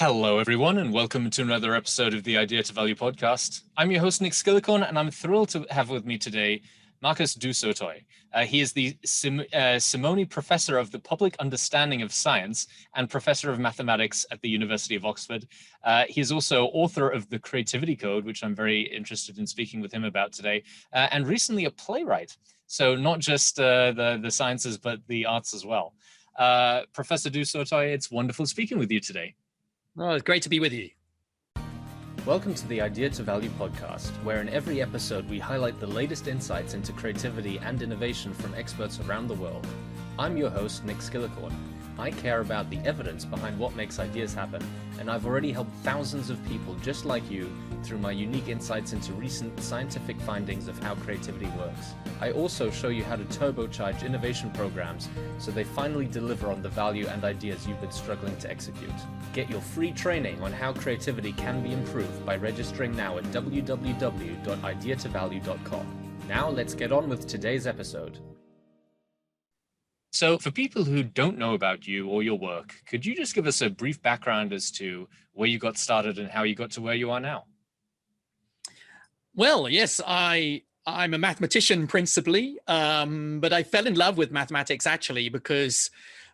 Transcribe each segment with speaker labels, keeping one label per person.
Speaker 1: Hello, everyone, and welcome to another episode of the Idea to Value podcast. I'm your host, Nick Skillicorn, and I'm thrilled to have with me today Marcus du Sautoy. He is the Simonyi Professor of the Public Understanding of Science and Professor of Mathematics at the University of Oxford. He is also author of The Creativity Code, which I'm very interested in speaking with him about today, and recently a playwright. So not just the sciences, but the arts as well. Professor du Sautoy, it's wonderful speaking with you today.
Speaker 2: Oh, it's great to be with you.
Speaker 3: Welcome to the Idea to Value podcast, where in every episode we highlight the latest insights into creativity and innovation from experts around the world. I'm your host, Nick Skillicorn. I care about the evidence behind what makes ideas happen, and I've already helped thousands of people just like you through my unique insights into recent scientific findings of how creativity works. I also show you how to turbocharge innovation programs so they finally deliver on the value and ideas you've been struggling to execute. Get your free training on how creativity can be improved by registering now at www.ideatovalue.com. Now let's get on with today's episode.
Speaker 1: So for people who don't know about you or your work, could you just give us a brief background as to where you got started and how you got to where you are now?
Speaker 2: Well, yes, I'm a mathematician principally, but I fell in love with mathematics actually because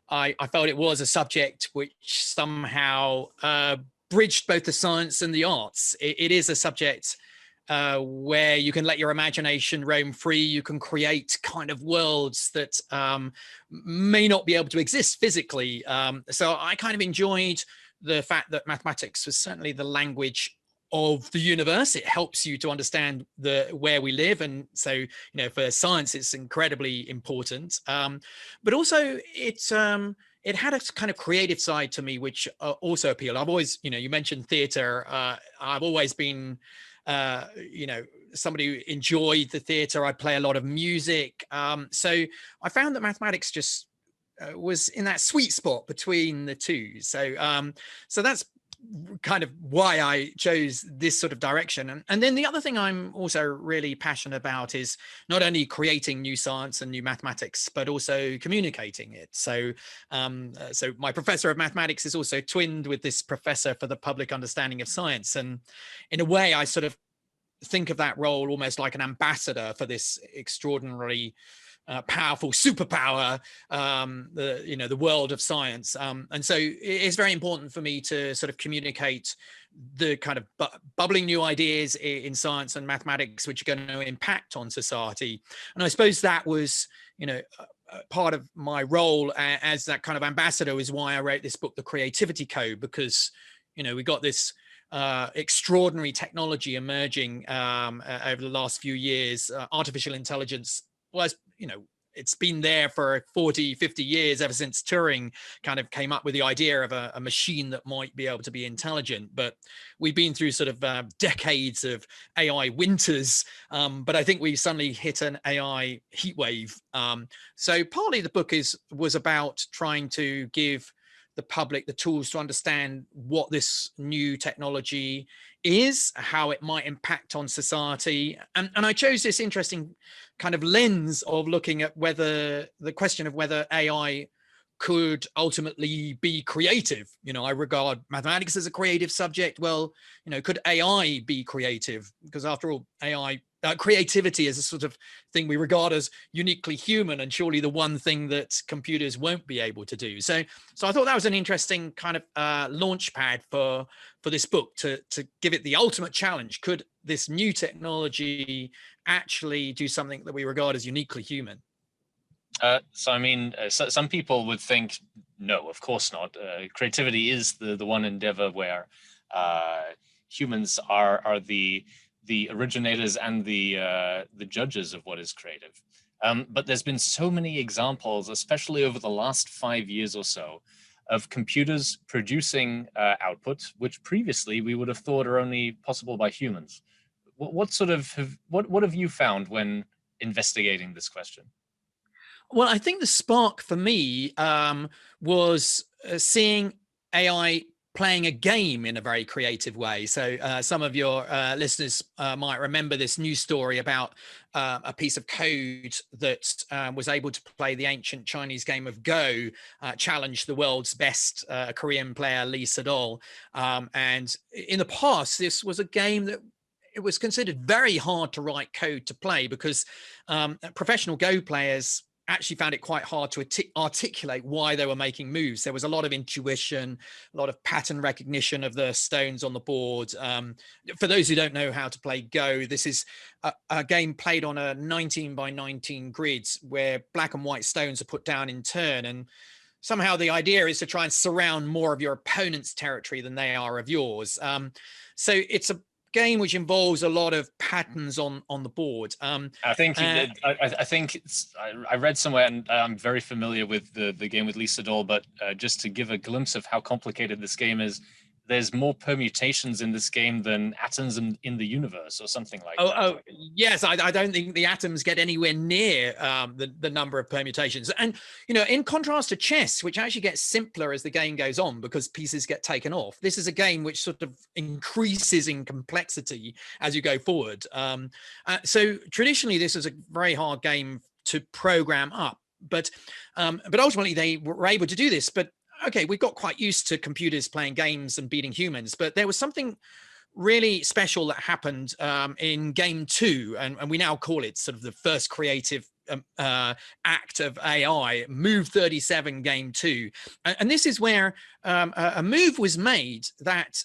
Speaker 2: I felt it was a subject which somehow bridged both the science and the arts. It is a subject where you can let your imagination roam free. You can create kind of worlds that may not be able to exist physically. So I kind of enjoyed the fact that mathematics was certainly the language of the universe. It helps you to understand where we live, and so for science it's incredibly important. But also it had a kind of creative side to me which also appealed. I've always, you mentioned theatre. I've always been somebody who enjoyed the theatre. I play a lot of music. So I found that mathematics just was in that sweet spot between the two. So that's kind of why I chose this sort of direction. And then the other thing I'm also really passionate about is not only creating new science and new mathematics, but also communicating it. So my professor of mathematics is also twinned with this professor for the public understanding of science. And in a way, I sort of think of that role almost like an ambassador for this extraordinarily powerful superpower, the world of science. And so it's very important for me to sort of communicate the kind of bubbling new ideas in science and mathematics, which are going to impact on society. And I suppose that was, part of my role as that kind of ambassador is why I wrote this book, The Creativity Code, because, we got this extraordinary technology emerging over the last few years. Artificial intelligence was, it's been there for 40, 50 years, ever since Turing kind of came up with the idea of a machine that might be able to be intelligent. But we've been through sort of decades of AI winters, but I think we suddenly hit an AI heat wave. So partly the book was about trying to give the public the tools to understand what this new technology is, how it might impact on society. And I chose this interesting kind of lens of looking at whether the question of whether AI could ultimately be creative. I regard mathematics as a creative subject. Well, could AI be creative? Because after all, AI creativity is a sort of thing we regard as uniquely human, and surely the one thing that computers won't be able to do. So I thought that was an interesting kind of launch pad for this book to give it the ultimate challenge. Could this new technology actually do something that we regard as uniquely human?
Speaker 1: Some people would think, no, of course not. Creativity is the one endeavor where humans are the originators and the judges of what is creative. But there's been so many examples, especially over the last 5 years or so, of computers producing output which previously we would have thought are only possible by humans. What have you found when investigating this question?
Speaker 2: Well, I think the spark for me was seeing AI playing a game in a very creative way. So some of your listeners might remember this news story about a piece of code that was able to play the ancient Chinese game of Go, challenge the world's best Korean player, Lee Sedol. And in the past, this was a game that it was considered very hard to write code to play because professional Go players actually found it quite hard to articulate why they were making moves. There was a lot of intuition, a lot of pattern recognition of the stones on the board. For those who don't know how to play Go, this is a game played on a 19 by 19 grids where black and white stones are put down in turn. And somehow the idea is to try and surround more of your opponent's territory than they are of yours. So it's a game which involves a lot of patterns on the board.
Speaker 1: I think I read somewhere, and I'm very familiar with the game with Lee Sedol, but just to give a glimpse of how complicated this game is, there's more permutations in this game than atoms in the universe or something like that.
Speaker 2: Oh, yes. I don't think the atoms get anywhere near the number of permutations. And, you know, in contrast to chess, which actually gets simpler as the game goes on because pieces get taken off, this is a game which sort of increases in complexity as you go forward. So traditionally, this is a very hard game to program up. But ultimately, they were able to do this. But okay, we got quite used to computers playing games and beating humans, but there was something really special that happened in game 2, and we now call it sort of the first creative act of AI, Move 37 game 2. And this is where a move was made that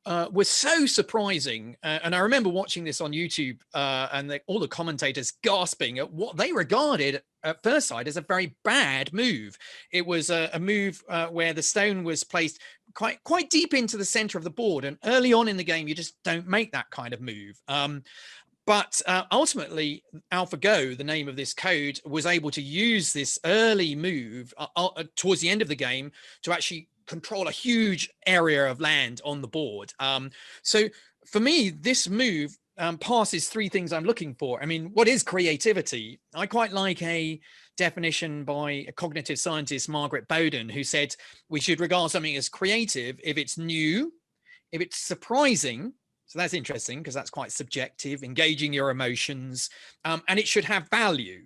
Speaker 2: was so surprising. And I remember watching this on YouTube and all the commentators gasping at what they regarded at first sight as a very bad move. It was a move where the stone was placed quite deep into the center of the board. And early on in the game, you just don't make that kind of move. But ultimately, AlphaGo, the name of this code, was able to use this early move towards the end of the game to actually control a huge area of land on the board. So for me, this move passes 3 things I'm looking for. I mean, what is creativity? I quite like a definition by a cognitive scientist, Margaret Bowden, who said we should regard something as creative if it's new, if it's surprising. So that's interesting because that's quite subjective, engaging your emotions, and it should have value.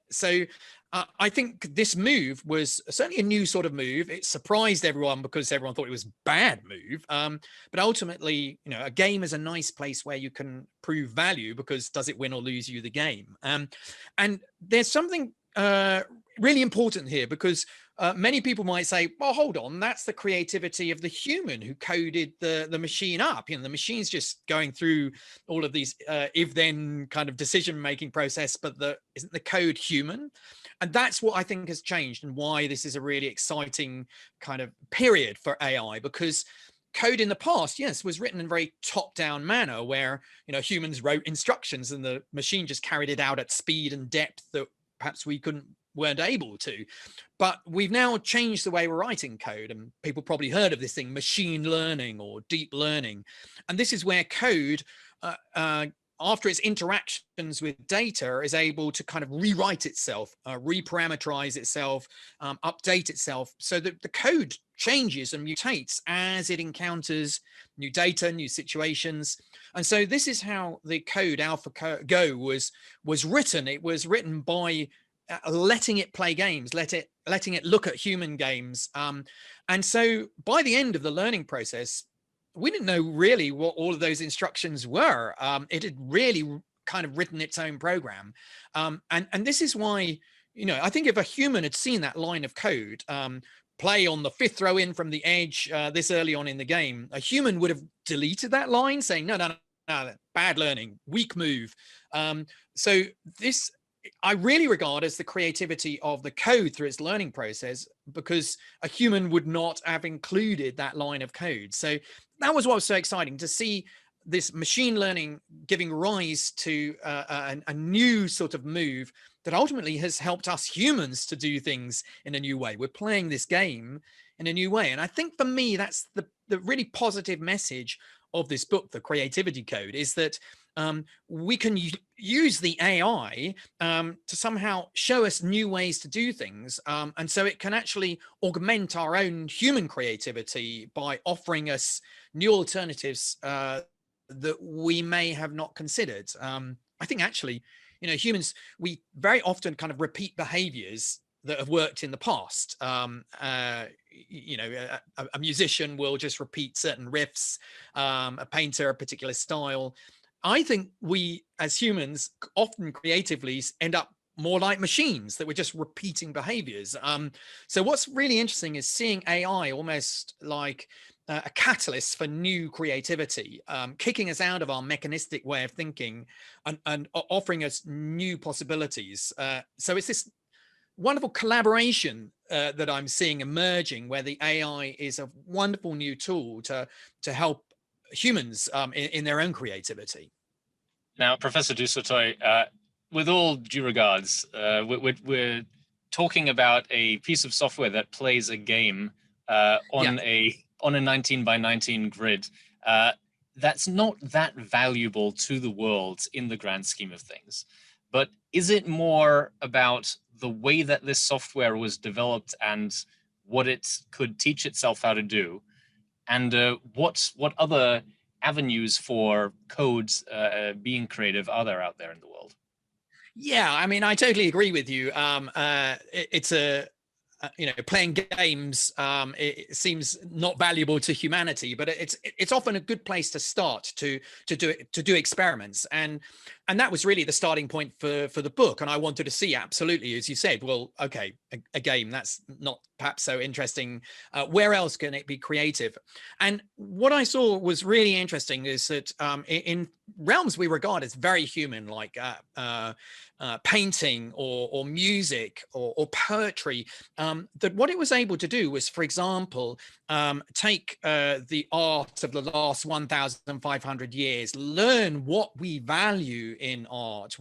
Speaker 2: So I think this move was certainly a new sort of move. It surprised everyone because everyone thought it was a bad move. But ultimately, you know, a game is a nice place where you can prove value because does it win or lose you the game? And there's something really important here because many people might say, well, hold on, that's the creativity of the human who coded the machine up. You know, the machine's just going through all of these if-then kind of decision-making process, but isn't the code human? And that's what I think has changed and why this is a really exciting kind of period for AI, because code in the past, yes, was written in a very top-down manner where, you know, humans wrote instructions and the machine just carried it out at speed and depth that perhaps we weren't able to. But we've now changed the way we're writing code, and people probably heard of this thing, machine learning or deep learning. And this is where code, after its interactions with data, is able to kind of rewrite itself, reparameterize itself, update itself, so that the code changes and mutates as it encounters new data, new situations. And so this is how the code AlphaGo was written. It was written by letting it play games, letting it look at human games. And so by the end of the learning process, we didn't know really what all of those instructions were. It had really kind of written its own program. And this is why, you know, I think if a human had seen that line of code, play on the 5th throw in from the edge this early on in the game, a human would have deleted that line saying, no, bad learning, weak move. So this, I really regard as the creativity of the code through its learning process, because a human would not have included that line of code. So that was what was so exciting to see, this machine learning giving rise to a new sort of move that ultimately has helped us humans to do things in a new way. We're playing this game in a new way. And I think for me, that's the really positive message of this book, The Creativity Code, is that we can use the AI to somehow show us new ways to do things. And so it can actually augment our own human creativity by offering us new alternatives that we may have not considered. I think actually, humans, we very often kind of repeat behaviors that have worked in the past. A musician will just repeat certain riffs, a painter, a particular style. I think we as humans often creatively end up more like machines, that we're just repeating behaviors. So what's really interesting is seeing AI almost like a catalyst for new creativity, kicking us out of our mechanistic way of thinking and offering us new possibilities. So it's this wonderful collaboration that I'm seeing emerging, where the AI is a wonderful new tool to help humans in their own creativity.
Speaker 1: Now, Professor du Sautoy, with all due regards, we're talking about a piece of software that plays a game on a 19 by 19 grid. That's not that valuable to the world in the grand scheme of things. But is it more about the way that this software was developed and what it could teach itself how to do? And what other avenues for codes being creative are there out there in the world?
Speaker 2: Yeah, I mean, I totally agree with you. It's a playing games, it seems not valuable to humanity, but it's often a good place to start to do experiments, and that was really the starting point for the book. And I wanted to see, absolutely, as you said, well, okay, a game that's not perhaps so interesting. Where else can it be creative? And what I saw was really interesting is that in realms we regard as very human, like painting or music or poetry, that what it was able to do was, for example, take the art of the last 1,500 years, learn what we value in art,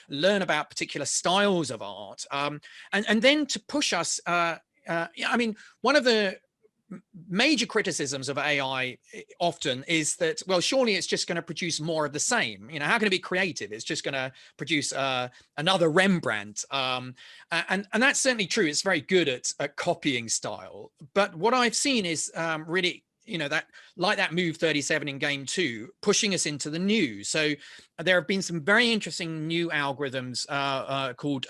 Speaker 2: learn about particular styles of art, and then to push us. I mean, one of the major criticisms of AI often is that, well, surely it's just going to produce more of the same. How can it be creative? It's just going to produce another Rembrandt. And that's certainly true. It's very good at copying style. But what I've seen is really, that like that move 37 in game 2, pushing us into the new. So there have been some very interesting new algorithms called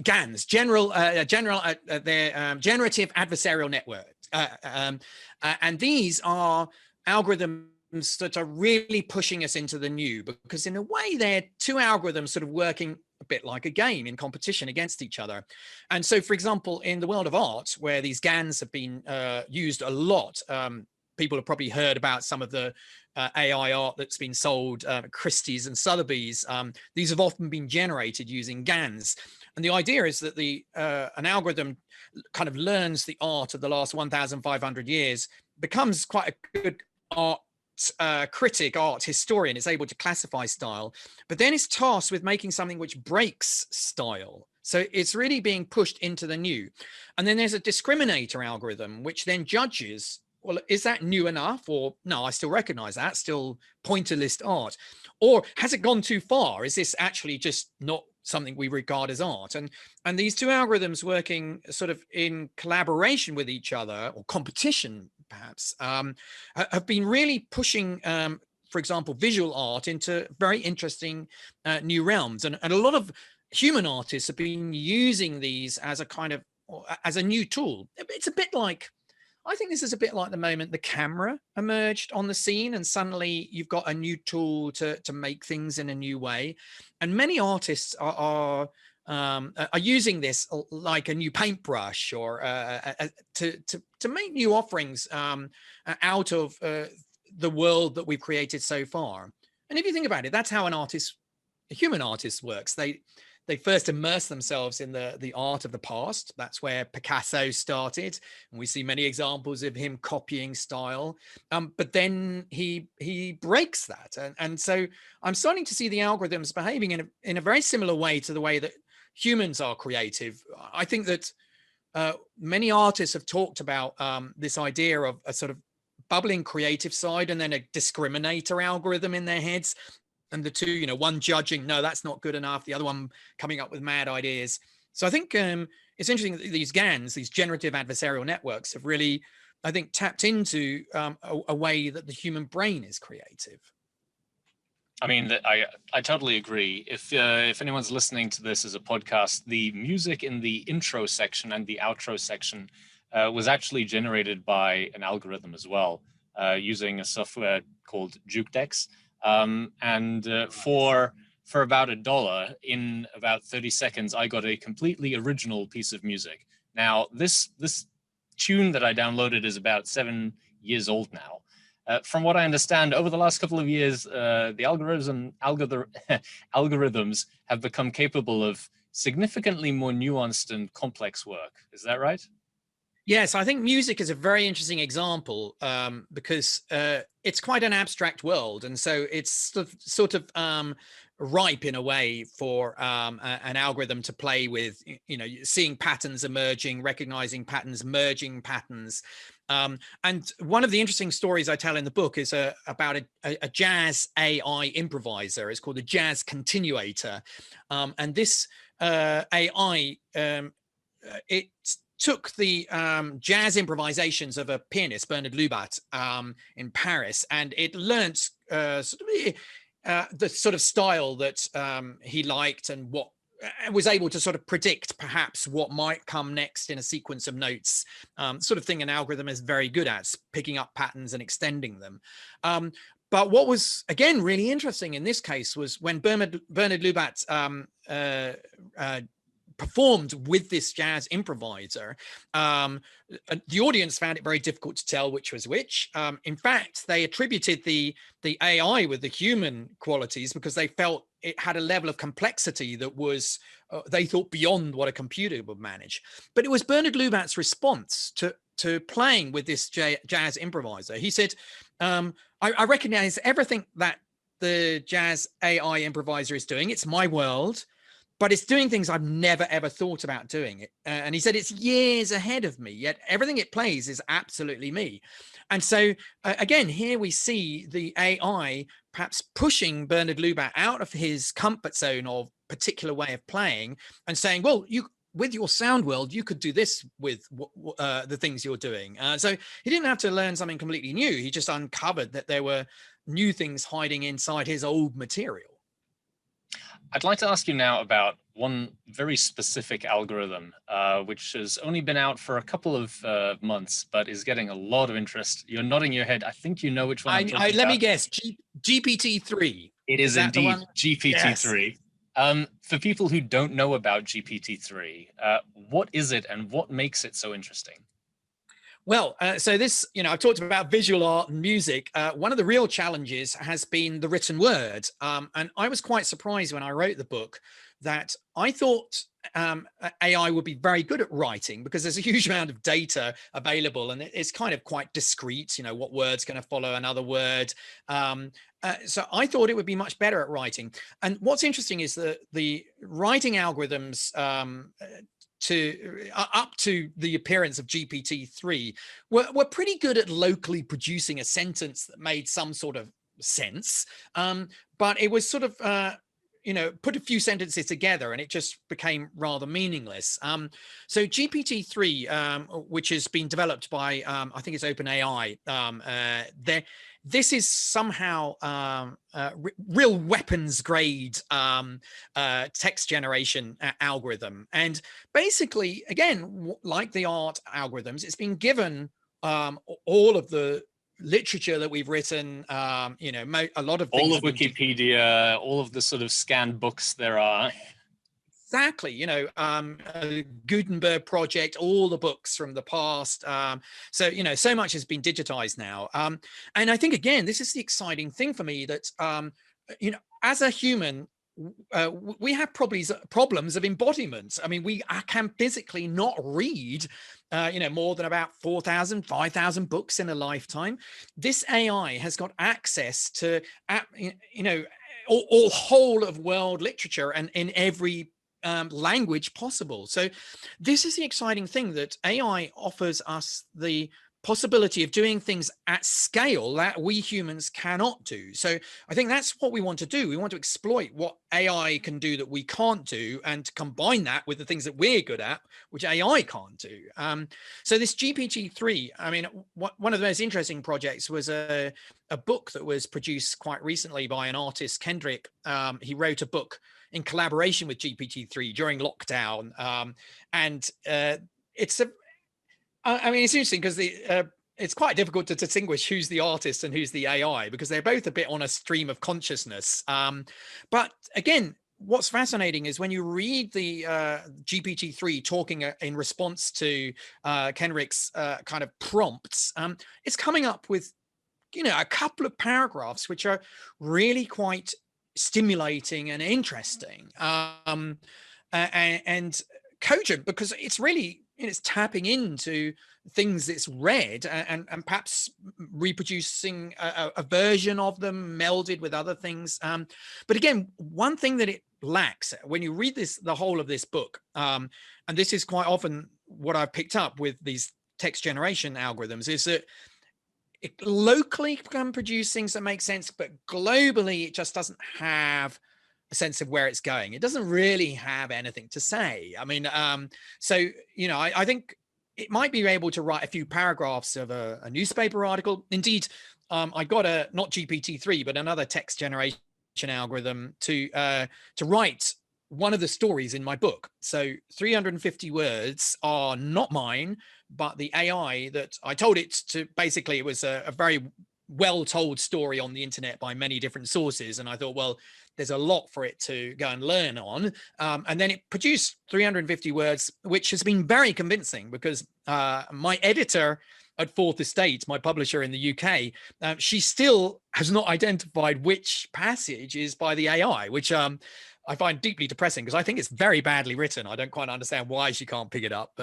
Speaker 2: GANs, they're generative adversarial network, and these are algorithms that are really pushing us into the new, because in a way they're two algorithms sort of working a bit like a game in competition against each other. And so, for example, in the world of art, where these GANs have been used a lot, people have probably heard about some of the AI art that's been sold at Christie's and Sotheby's. These have often been generated using GANs. And the idea is that an algorithm kind of learns the art of the last 1,500 years, becomes quite a good art critic, art historian, is able to classify style, but then is tasked with making something which breaks style. So it's really being pushed into the new. And then there's a discriminator algorithm, which then judges, well, is that new enough? Or no, I still recognize that, still pointillist art. Or has it gone too far? Is this actually just not something we regard as art? And these two algorithms working sort of in collaboration with each other, or competition perhaps, have been really pushing, for example, visual art into very interesting new realms. And a lot of human artists have been using these as a kind of, as a new tool. It's a bit like, I think this is a bit like the moment the camera emerged on the scene, and suddenly you've got a new tool to make things in a new way. And many artists are using this like a new paintbrush, or to make new offerings out of the world that we've created so far. And if you think about it, that's how a human artist works. They first immerse themselves in the art of the past. That's where Picasso started, and we see many examples of him copying style. But then he breaks that, and so I'm starting to see the algorithms behaving in a very similar way to the way that humans are creative. I think that many artists have talked about this idea of a sort of bubbling creative side and then a discriminator algorithm in their heads. And the two, you know, one judging, no, that's not good enough. The other one coming up with mad ideas. So I think it's interesting that these GANs, these generative adversarial networks, have really, I think, tapped into a way that the human brain is creative.
Speaker 1: I mean, I totally agree. If anyone's listening to this as a podcast, the music in the intro section and the outro section was actually generated by an algorithm as well, using a software called Jukedex. For about $1, in about 30 seconds, I got a completely original piece of music. Now, this tune that I downloaded is about 7 years old now. From what I understand, over the last couple of years, the algorithms have become capable of significantly more nuanced and complex work. Is that right?
Speaker 2: Yes, I think music is a very interesting example because it's quite an abstract world. And so it's sort of ripe in a way for an algorithm to play with, you know, seeing patterns emerging, recognizing patterns, merging patterns. And one of the interesting stories I tell in the book is about a jazz AI improviser. It's called the Jazz Continuator. And this AI, it took the jazz improvisations of a pianist, Bernard Lubat, in Paris, and it learnt the sort of style that he liked and what was able to sort of predict perhaps what might come next in a sequence of notes, sort of thing an algorithm is very good at, picking up patterns and extending them. But what was, again, really interesting in this case was when Bernard Lubat performed with this jazz improviser, the audience found it very difficult to tell which was which. In fact, they attributed the AI with the human qualities because they felt it had a level of complexity that was, they thought, beyond what a computer would manage. But it was Bernard Lubat's response to playing with this jazz improviser. He said, I recognize everything that the jazz AI improviser is doing. It's my world, but it's doing things I've never, ever thought about doing it. And he said, it's years ahead of me, yet everything it plays is absolutely me. And so, again, here we see the AI perhaps pushing Bernard Lubat out of his comfort zone of particular way of playing and saying, well, with your sound world, you could do this with the things you're doing. So he didn't have to learn something completely new. He just uncovered that there were new things hiding inside his old material.
Speaker 1: I'd like to ask you now about one very specific algorithm, which has only been out for a couple of months, but is getting a lot of interest. You're nodding your head. I think you know which one.
Speaker 2: Let me guess. GPT-3.
Speaker 1: It is indeed GPT-3. Yes. For people who don't know about GPT-3, what is it and what makes it so interesting?
Speaker 2: Well, so this, I've talked about visual art and music. One of the real challenges has been the written word. And I was quite surprised when I wrote the book that I thought AI would be very good at writing because there's a huge amount of data available and it's kind of quite discrete, what word's going to follow another word. So I thought it would be much better at writing. And what's interesting is that the writing algorithms up to the appearance of GPT-3 were pretty good at locally producing a sentence that made some sort of sense. But it was sort of, put a few sentences together and it just became rather meaningless. So GPT-3, which has been developed by, I think it's OpenAI, this is somehow real weapons grade text generation algorithm. And basically, again, like the art algorithms, it's been given all of the literature that we've witten, a lot of things.
Speaker 1: All of Wikipedia, all of the sort of scanned books there are.
Speaker 2: Exactly, Gutenberg project, all the books from the past. So much has been digitized now. And I think, again, this is the exciting thing for me that, as a human, we have problems of embodiment. I mean, I can physically not read, more than about 4,000, 5,000 books in a lifetime. This AI has got access to, all whole of world literature and in every language possible. So this is the exciting thing, that AI offers us the possibility of doing things at scale that we humans cannot do. So I think that's what we want to do. We want to exploit what AI can do that we can't do, and combine that with the things that we're good at, which AI can't do. So this GPT-3, I mean, one of the most interesting projects was a book that was produced quite recently by an artist, Kendrick. He wrote a book in collaboration with GPT-3 during lockdown. And it's a, I mean, it's interesting because it's quite difficult to distinguish who's the artist and who's the AI, because they're both a bit on a stream of consciousness. But again, what's fascinating is when you read the GPT-3 talking in response to Kendrick's kind of prompts, it's coming up with, a couple of paragraphs which are really quite stimulating and interesting, and cogent, because it's really, it's tapping into things it's read, and perhaps reproducing a version of them melded with other things. But again, one thing that it lacks when you read the whole of this book, and this is quite often what I've picked up with these text generation algorithms, is that it locally can produce things that make sense, but globally it just doesn't have a sense of where it's going. It doesn't really have anything to say. I mean, so, I think it might be able to write a few paragraphs of a newspaper article. Indeed, I got not GPT-3, but another text generation algorithm to write one of the stories in my book. So 350 words are not mine, but the AI that I told it to, basically, it was a very well told story on the internet by many different sources. And I thought, well, there's a lot for it to go and learn on. And then it produced 350 words, which has been very convincing, because my editor at Fourth Estate, my publisher in the UK, she still has not identified which passage is by the AI, which I find deeply depressing, because I think it's very badly written. I don't quite understand why she can't pick it up.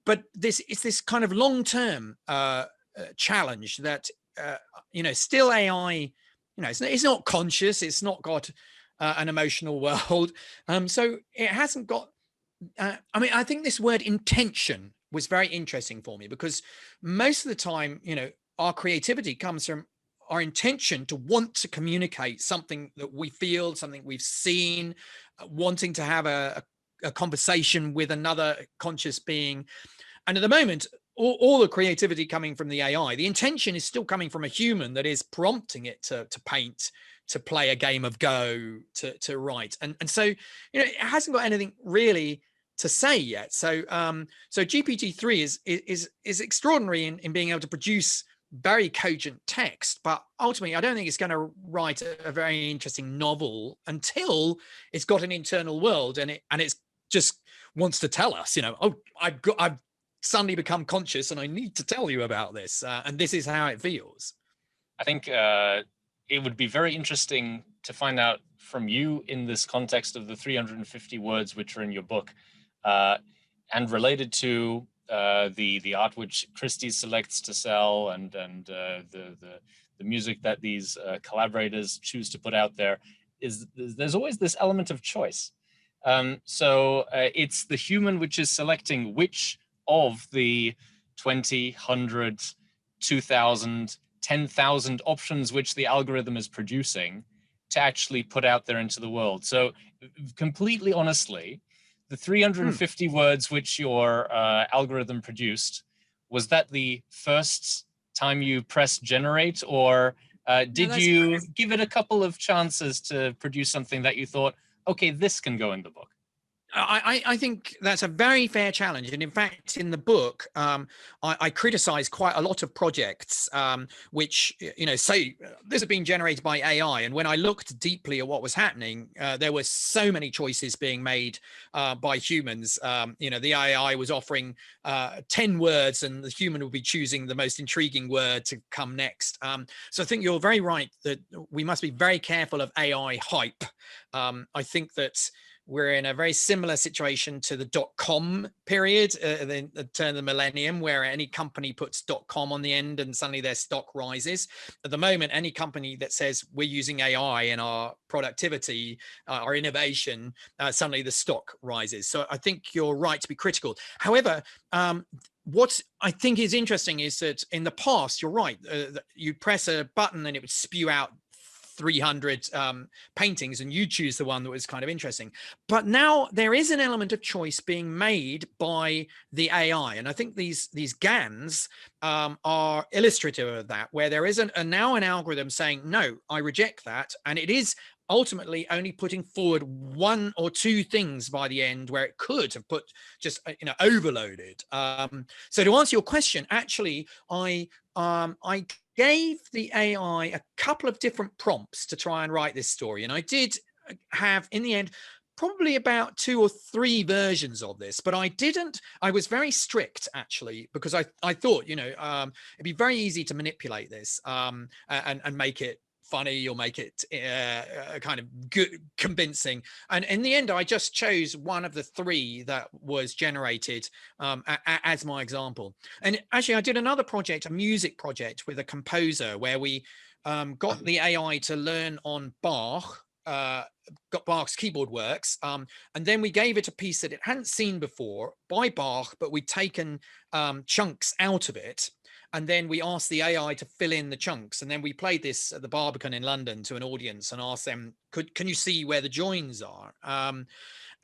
Speaker 2: But this kind of long-term challenge that, still AI, it's not conscious. It's not got an emotional world. So it hasn't got, I think this word intention was very interesting for me, because most of the time, our creativity comes from our intention to want to communicate something that we feel, something we've seen, wanting to have a conversation with another conscious being. And at the moment, all the creativity coming from the AI, the intention is still coming from a human that is prompting it to paint, to play a game of Go, to write. And so, it hasn't got anything really to say yet. So GPT-3 is extraordinary in being able to produce very cogent text, but ultimately I don't think it's going to write a very interesting novel until it's got an internal world, and it's just wants to tell us, I've suddenly become conscious and I need to tell you about this, and this is how it feels.
Speaker 1: I think it would be very interesting to find out from you, in this context of the 350 words which are in your book, and related to the art which Christie selects to sell, and the music that these collaborators choose to put out there, is there's always this element of choice. So it's the human which is selecting which of the 20, 100, 2,000, 10,000 options which the algorithm is producing to actually put out there into the world. So completely honestly, the 350 words which your algorithm produced, was that the first time you pressed generate, or did you give it a couple of chances to produce something that you thought, okay, this can go in the book?
Speaker 2: I think that's a very fair challenge. And in fact, in the book, I criticize quite a lot of projects which, say this had been generated by AI. And when I looked deeply at what was happening, there were so many choices being made by humans. The AI was offering 10 words, and the human would be choosing the most intriguing word to come next. So I think you're very right that we must be very careful of AI hype. I think that we're in a very similar situation to the .com period, the turn of the millennium, where any company puts .com on the end and suddenly their stock rises. At the moment, any company that says we're using AI in our productivity, our innovation, suddenly the stock rises. So I think you're right to be critical. However, what I think is interesting is that in the past, you're right, you'd press a button and it would spew out 300 paintings and you choose the one that was kind of interesting. But now there is an element of choice being made by the AI. And I think these GANs are illustrative of that, where there is now an algorithm saying, no, I reject that. And it is ultimately only putting forward one or two things by the end where it could have put just overloaded. So to answer your question, actually, I gave the AI a couple of different prompts to try and write this story, and I did have in the end probably about 2 or 3 versions of this, but I was very strict actually, because I thought it'd be very easy to manipulate this and make it funny or make it kind of good, convincing. And in the end, I just chose one of the 3 that was generated as my example. And actually, I did another project, a music project with a composer, where we got the AI to learn on Bach, got Bach's keyboard works, and then we gave it a piece that it hadn't seen before by Bach, but we'd taken chunks out of it. And then we asked the AI to fill in the chunks. And then we played this at the Barbican in London to an audience and asked them, can you see where the joins are?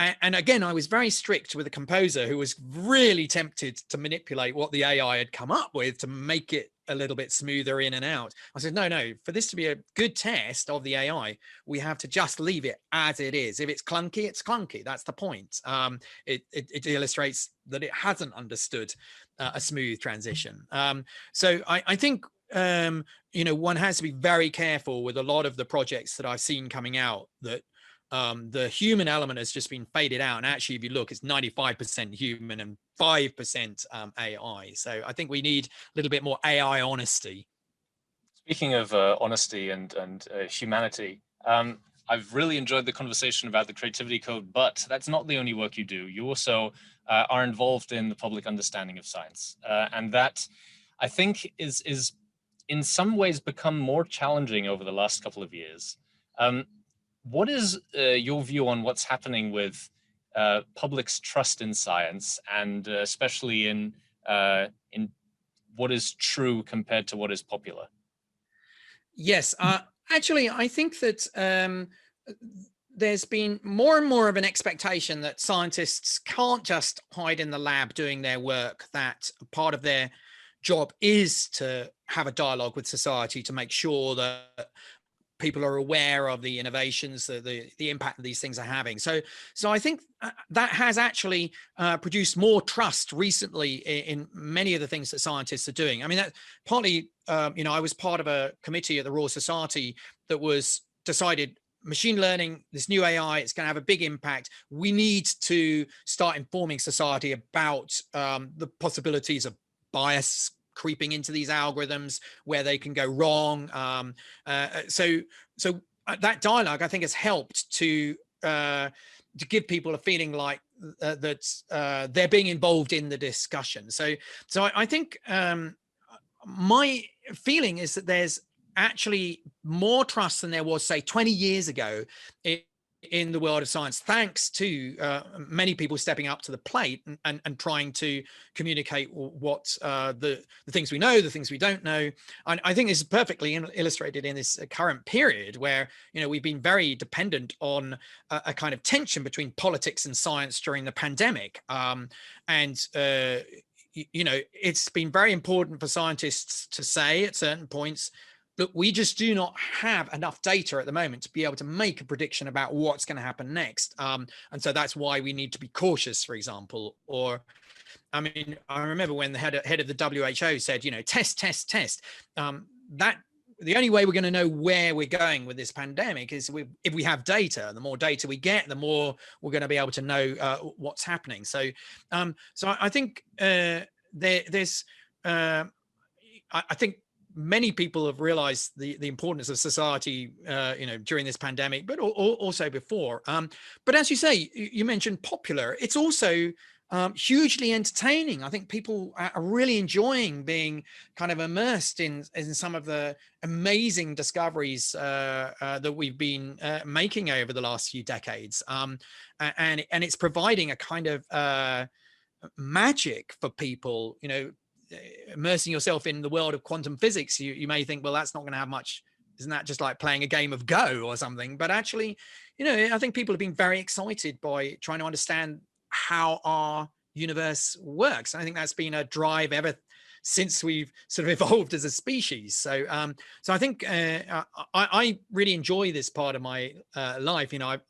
Speaker 2: And again, I was very strict with the composer, who was really tempted to manipulate what the AI had come up with to make it a little bit smoother in and out. I said, no, for this to be a good test of the AI, we have to just leave it as it is. If it's clunky, it's clunky. That's the point. It illustrates that it hasn't understood a smooth transition. So I think, one has to be very careful with a lot of the projects that I've seen coming out, that the human element has just been faded out. And actually, if you look, it's 95% human and 5% AI. So I think we need a little bit more AI honesty.
Speaker 1: Speaking of honesty and humanity, I've really enjoyed the conversation about the Creativity Code, but that's not the only work you do. You also are involved in the public understanding of science. And that, I think, is in some ways become more challenging over the last couple of years. What is your view on what's happening with public's trust in science, and especially in what is true compared to what is popular?
Speaker 2: Yes, actually, I think that there's been more and more of an expectation that scientists can't just hide in the lab doing their work, that part of their job is to have a dialogue with society to make sure that people are aware of the innovations, the impact that these things are having. So I think that has actually produced more trust recently in many of the things that scientists are doing. I mean, that partly, I was part of a committee at the Royal Society that was decided machine learning, this new AI, it's going to have a big impact. We need to start informing society about the possibilities of bias creeping into these algorithms, where they can go wrong. So that dialogue, I think, has helped to give people a feeling like that they're being involved in the discussion. So I think my feeling is that there's actually more trust than there was, say, 20 years ago in the world of science, thanks to many people stepping up to the plate and trying to communicate what the things we know, the things we don't know. And I think this is perfectly illustrated in this current period, where we've been very dependent on a kind of tension between politics and science during the pandemic. It's been very important for scientists to say at certain points, look, we just do not have enough data at the moment to be able to make a prediction about what's going to happen next. And so that's why we need to be cautious, for example. Or, I mean, I remember when the head of the WHO said, test. That the only way we're going to know where we're going with this pandemic is if we have data. The more data we get, the more we're going to be able to know what's happening. So I think I think many people have realized the importance of society, during this pandemic, but also before. But as you say, you mentioned popular. It's also hugely entertaining. I think people are really enjoying being kind of immersed in some of the amazing discoveries that we've been making over the last few decades. And it's providing a kind of magic for people, immersing yourself in the world of quantum physics. You may think, well, that's not going to have much. Isn't that just like playing a game of Go or something? But actually, I think people have been very excited by trying to understand how our universe works. And I think that's been a drive ever since we've sort of evolved as a species. So I think I really enjoy this part of my life. I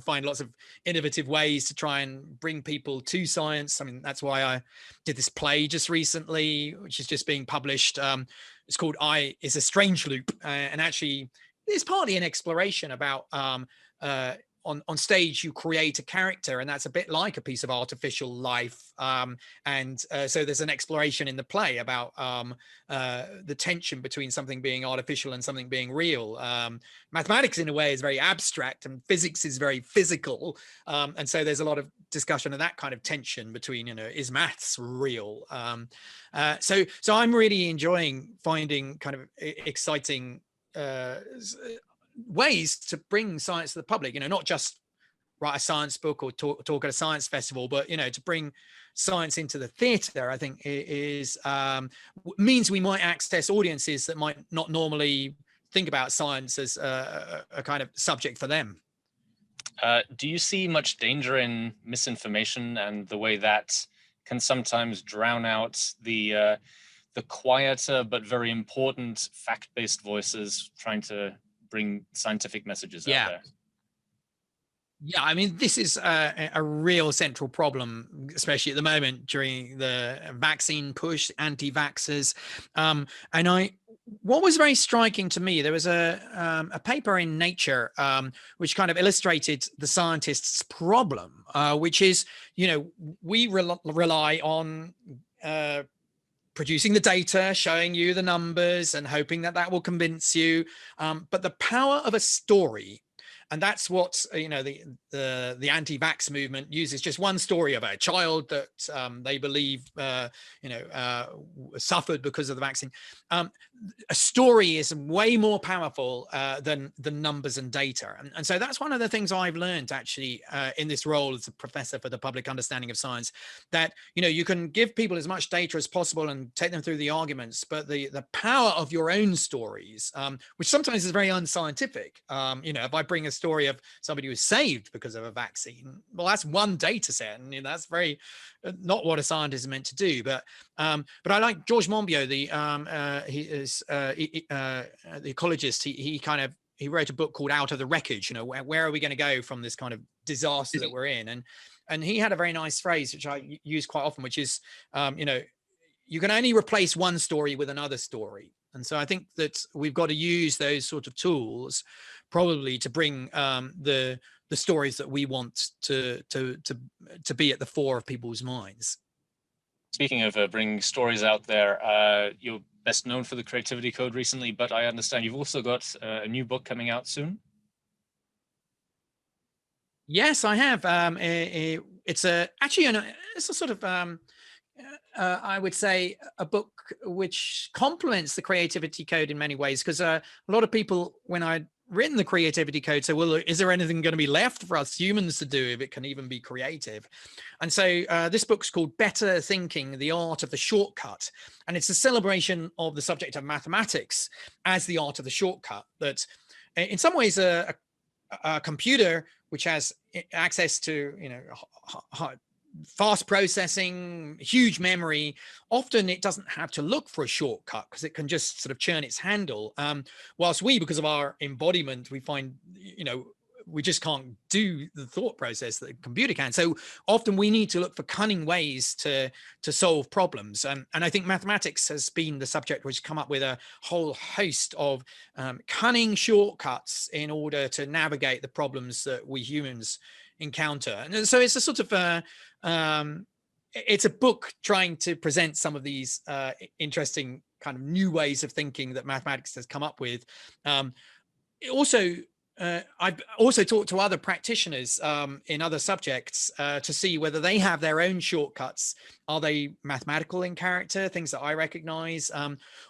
Speaker 2: find lots of innovative ways to try and bring people to science. I mean, that's why I did this play just recently, which is just being published. It's called It's a Strange Loop. And actually, it's partly an exploration about on stage, you create a character, and that's a bit like a piece of artificial life. So there's an exploration in the play about the tension between something being artificial and something being real. Mathematics, in a way, is very abstract, and physics is very physical. And so there's a lot of discussion of that kind of tension between, is maths real? So I'm really enjoying finding kind of exciting ways to bring science to the public, not just write a science book or talk at a science festival, but to bring science into the theater, I think is means we might access audiences that might not normally think about science as a kind of subject for them.
Speaker 1: Do you see much danger in misinformation and the way that can sometimes drown out the quieter but very important fact-based voices trying to bring scientific messages out there?
Speaker 2: Yeah, I mean, this is a real central problem, especially at the moment during the vaccine push, anti-vaxxers. What was very striking to me, there was a paper in Nature which kind of illustrated the scientists' problem, which is, we rely on producing the data, showing you the numbers and hoping that will convince you. But the power of a story, and that's what, the anti-vax movement uses, just one story of a child that they believe, suffered because of the vaccine. A story is way more powerful than the numbers and data. And so that's one of the things I've learned actually in this role as a professor for the public understanding of science, that, you can give people as much data as possible and take them through the arguments, but the power of your own stories, which sometimes is very unscientific. If I bring a story of somebody who was saved because of a vaccine, well, that's one data set, and that's very not what a scientist is meant to do. But I like George Monbiot, the ecologist. He wrote a book called Out of the Wreckage. Where are we going to go from this kind of disaster that we're in? And he had a very nice phrase which I use quite often, which is, you can only replace one story with another story. And so I think that we've got to use those sort of tools probably to bring the stories that we want to be at the fore of people's minds.
Speaker 1: Speaking of bringing stories out there, you're best known for the Creativity Code recently, but I understand you've also got a new book coming out soon.
Speaker 2: Yes, I have. It's a sort of I would say a book which complements the Creativity Code in many ways, because a lot of people, when I'd written the Creativity Code, say, well, is there anything going to be left for us humans to do if it can even be creative? And so this book's called Better Thinking, the Art of the Shortcut. And it's a celebration of the subject of mathematics as the art of the shortcut, that in some ways a computer which has access to, fast processing, huge memory, often it doesn't have to look for a shortcut because it can just sort of churn its handle. Whilst we, because of our embodiment, we find, we just can't do the thought process that a computer can. So often we need to look for cunning ways to solve problems. And I think mathematics has been the subject which come up with a whole host of cunning shortcuts in order to navigate the problems that we humans encounter. And so it's a sort of it's a book trying to present some of these interesting kind of new ways of thinking that mathematics has come up with. I've also talked to other practitioners in other subjects to see whether they have their own shortcuts. Are they mathematical in character, things that I recognize,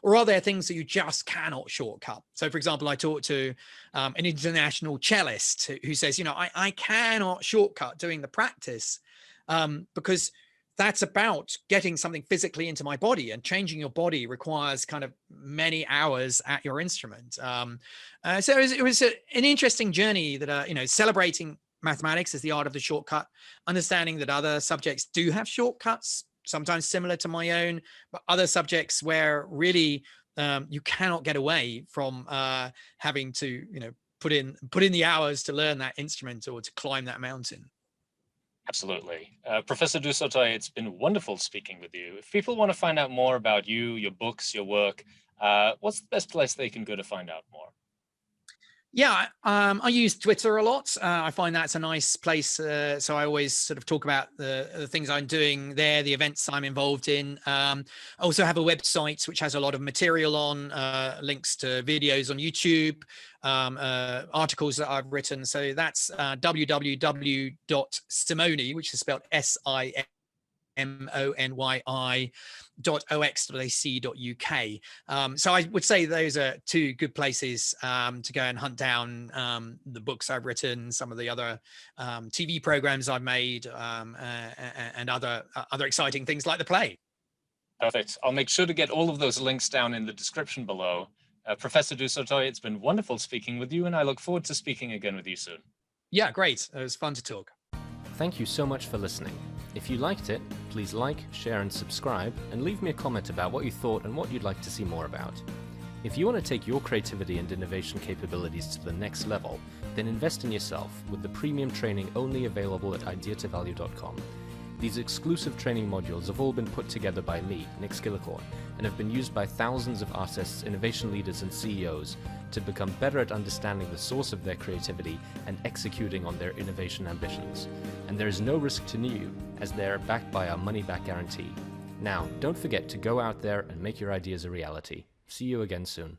Speaker 2: or are there things that you just cannot shortcut? So, for example, I talked to an international cellist who says, I cannot shortcut doing the practice because that's about getting something physically into my body, and changing your body requires kind of many hours at your instrument. So it was an interesting journey that, celebrating mathematics as the art of the shortcut, understanding that other subjects do have shortcuts, sometimes similar to my own, but other subjects where really you cannot get away from having to, put in the hours to learn that instrument or to climb that mountain.
Speaker 1: Absolutely. Professor du Sautoy, it's been wonderful speaking with you. If people want to find out more about you, your books, your work, what's the best place they can go to find out more?
Speaker 2: Yeah, I use Twitter a lot. I find that's a nice place. So I always sort of talk about the things I'm doing there, the events I'm involved in. I also have a website which has a lot of material on, links to videos on YouTube, articles that I've written. So that's www.Simonyi, which is spelled SIMONYI.ox.ac.uk. So I would say those are two good places to go and hunt down the books I've written, some of the other TV programs I've made, and other exciting things like the play.
Speaker 1: Perfect. I'll make sure to get all of those links down in the description below. Professor du Sautoy, it's been wonderful speaking with you, and I look forward to speaking again with you soon.
Speaker 2: Yeah, great. It was fun to talk.
Speaker 3: Thank you so much for listening. If you liked it, please like, share and subscribe, and leave me a comment about what you thought and what you'd like to see more about. If you want to take your creativity and innovation capabilities to the next level, then invest in yourself with the premium training only available at ideatovalue.com. These exclusive training modules have all been put together by me, Nick Skillicorn, and have been used by thousands of artists, innovation leaders and CEOs to become better at understanding the source of their creativity and executing on their innovation ambitions. And there is no risk to you, as they're backed by our money-back guarantee. Now, don't forget to go out there and make your ideas a reality. See you again soon.